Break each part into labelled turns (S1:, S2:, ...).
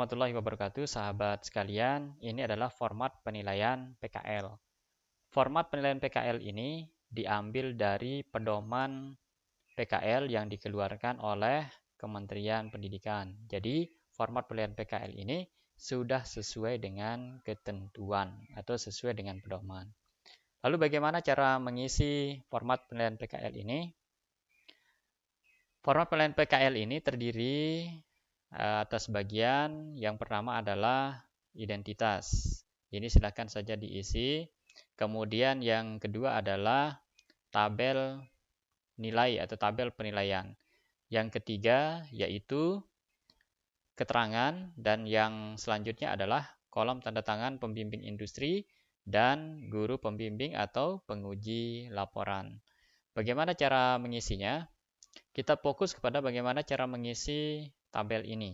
S1: warahmatullahi wabarakatuh, sahabat sekalian. Ini adalah format penilaian PKL. Format penilaian PKL ini diambil dari pedoman PKL yang dikeluarkan oleh Kementerian Pendidikan. Jadi, format penilaian PKL ini sudah sesuai dengan ketentuan atau sesuai dengan pedoman. Lalu bagaimana cara mengisi format penilaian PKL ini? Format penilaian PKL ini terdiri atas bagian yang pertama adalah identitas. Ini silakan saja diisi. Kemudian yang kedua adalah tabel nilai atau tabel penilaian. Yang ketiga yaitu keterangan, dan yang selanjutnya adalah kolom tanda tangan pembimbing industri dan guru pembimbing atau penguji laporan. Bagaimana cara mengisinya? Kita fokus kepada bagaimana cara mengisi tabel ini.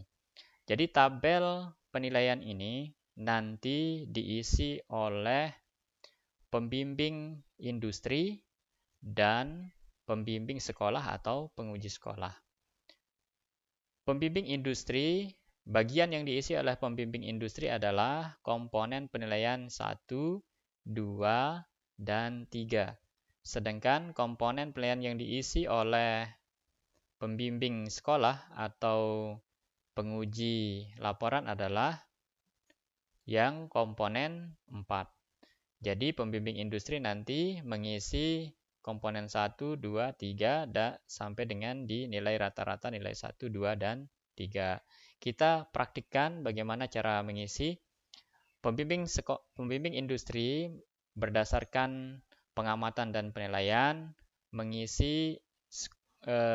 S1: Jadi tabel penilaian ini nanti diisi oleh pembimbing industri dan pembimbing sekolah atau penguji sekolah. Pembimbing industri, bagian yang diisi oleh pembimbing industri adalah komponen penilaian 1, 2, dan 3. Sedangkan komponen penilaian yang diisi oleh pembimbing sekolah atau penguji laporan adalah yang komponen 4. Jadi pembimbing industri nanti mengisi komponen 1, 2, 3 sampai dengan di nilai rata-rata nilai 1, 2, dan 3. Kita praktikkan bagaimana cara mengisi. Pembimbing industri berdasarkan pengamatan dan penilaian mengisi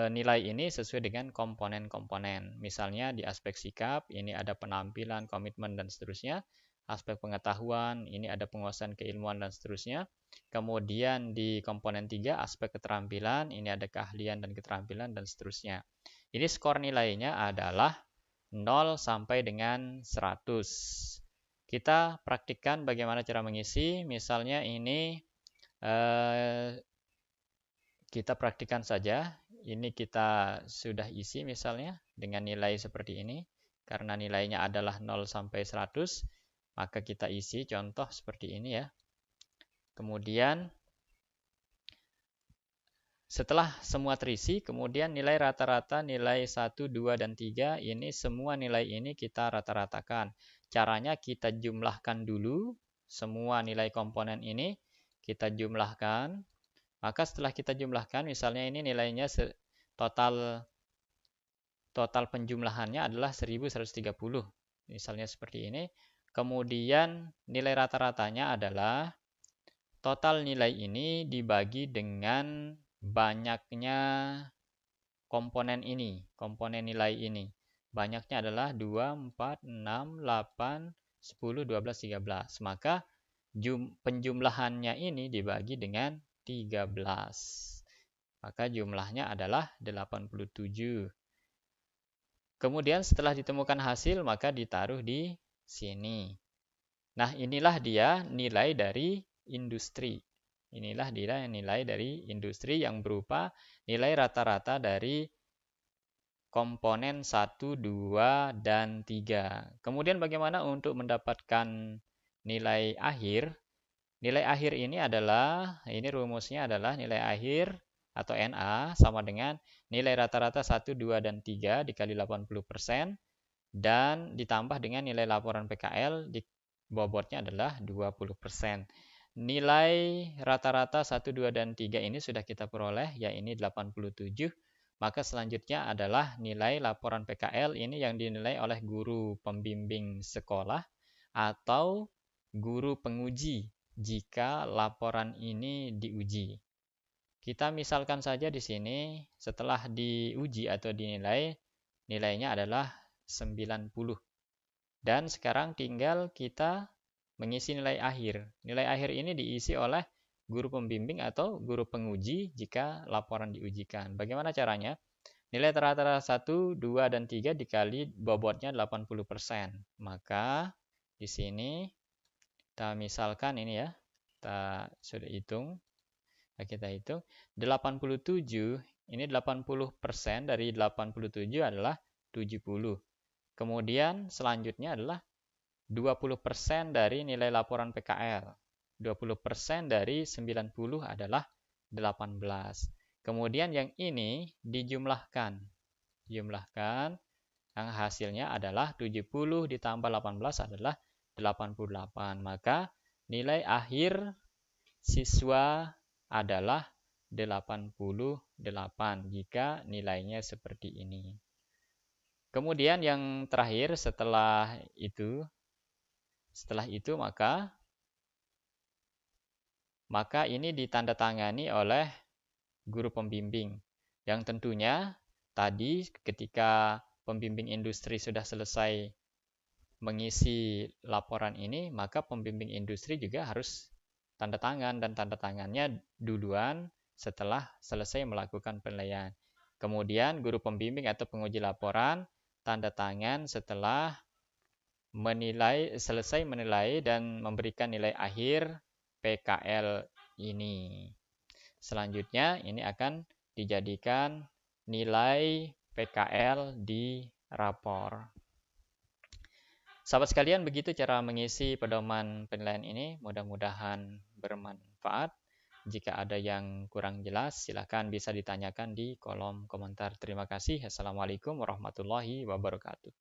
S1: nilai ini sesuai dengan komponen-komponen. Misalnya di aspek sikap, ini ada penampilan, komitmen, dan seterusnya. Aspek pengetahuan, ini ada penguasaan keilmuan, dan seterusnya. Kemudian di komponen 3, aspek keterampilan, ini ada keahlian dan keterampilan, dan seterusnya. Ini skor nilainya adalah 0 sampai dengan 100. Kita praktikkan bagaimana cara mengisi. Misalnya ini kita praktikkan saja. Ini kita sudah isi misalnya dengan nilai seperti ini. Karena nilainya adalah 0 sampai 100, maka kita isi contoh seperti ini ya. Kemudian setelah semua terisi, kemudian nilai rata-rata nilai 1, 2, dan 3 ini semua nilai ini kita rata-ratakan. Caranya kita jumlahkan dulu semua nilai komponen ini, kita jumlahkan. Maka setelah kita jumlahkan, misalnya ini nilainya total penjumlahannya adalah 1130. Misalnya seperti ini. Kemudian nilai rata-ratanya adalah total nilai ini dibagi dengan banyaknya komponen ini, komponen nilai ini. Banyaknya adalah 2, 4, 6, 8, 10, 12, 13. Maka penjumlahannya ini dibagi dengan 13. Maka jumlahnya adalah 87. Kemudian setelah ditemukan hasil, maka ditaruh di sini. Nah, inilah dia nilai dari industri. Inilah dia nilai dari industri yang berupa nilai rata-rata dari komponen 1, 2, dan 3. Kemudian bagaimana untuk mendapatkan nilai akhir? Nilai akhir ini adalah, ini rumusnya adalah nilai akhir atau NA sama dengan nilai rata-rata 1, 2, dan 3 dikali 80% dan ditambah dengan nilai laporan PKL di bobotnya adalah 20%. Nilai rata-rata 1, 2, dan 3 ini sudah kita peroleh, yaitu 87. Maka selanjutnya adalah nilai laporan PKL ini yang dinilai oleh guru pembimbing sekolah atau guru penguji jika laporan ini diuji. Kita misalkan saja di sini setelah diuji atau dinilai, nilainya adalah 90. Dan sekarang tinggal kita mengisi nilai akhir. Nilai akhir ini diisi oleh guru pembimbing atau guru penguji jika laporan diujikan. Bagaimana caranya? Nilai rata-rata 1, 2, dan 3 dikali bobotnya 80%. Maka di sini kita misalkan ini ya, kita sudah hitung. Kita hitung 87, ini 80% dari 87 adalah 70. Kemudian selanjutnya adalah 20% dari nilai laporan PKL. 20% dari 90 adalah 18. Kemudian yang ini dijumlahkan. Jumlahkan, yang hasilnya adalah 70 ditambah 18 adalah 88. Maka nilai akhir siswa adalah 88 jika nilainya seperti ini. Kemudian yang terakhir setelah itu maka ini ditandatangani oleh guru pembimbing. Yang tentunya tadi ketika pembimbing industri sudah selesai mengisi laporan ini, maka pembimbing industri juga harus tanda tangan, dan tanda tangannya duluan setelah selesai melakukan penilaian. Kemudian guru pembimbing atau penguji laporan tanda tangan setelah selesai menilai dan memberikan nilai akhir PKL ini. Selanjutnya ini akan dijadikan nilai PKL di rapor. Sahabat sekalian, begitu cara mengisi pedoman penilaian ini. Mudah-mudahan bermanfaat. Jika ada yang kurang jelas, silakan bisa ditanyakan di kolom komentar. Terima kasih. Assalamualaikum warahmatullahi wabarakatuh.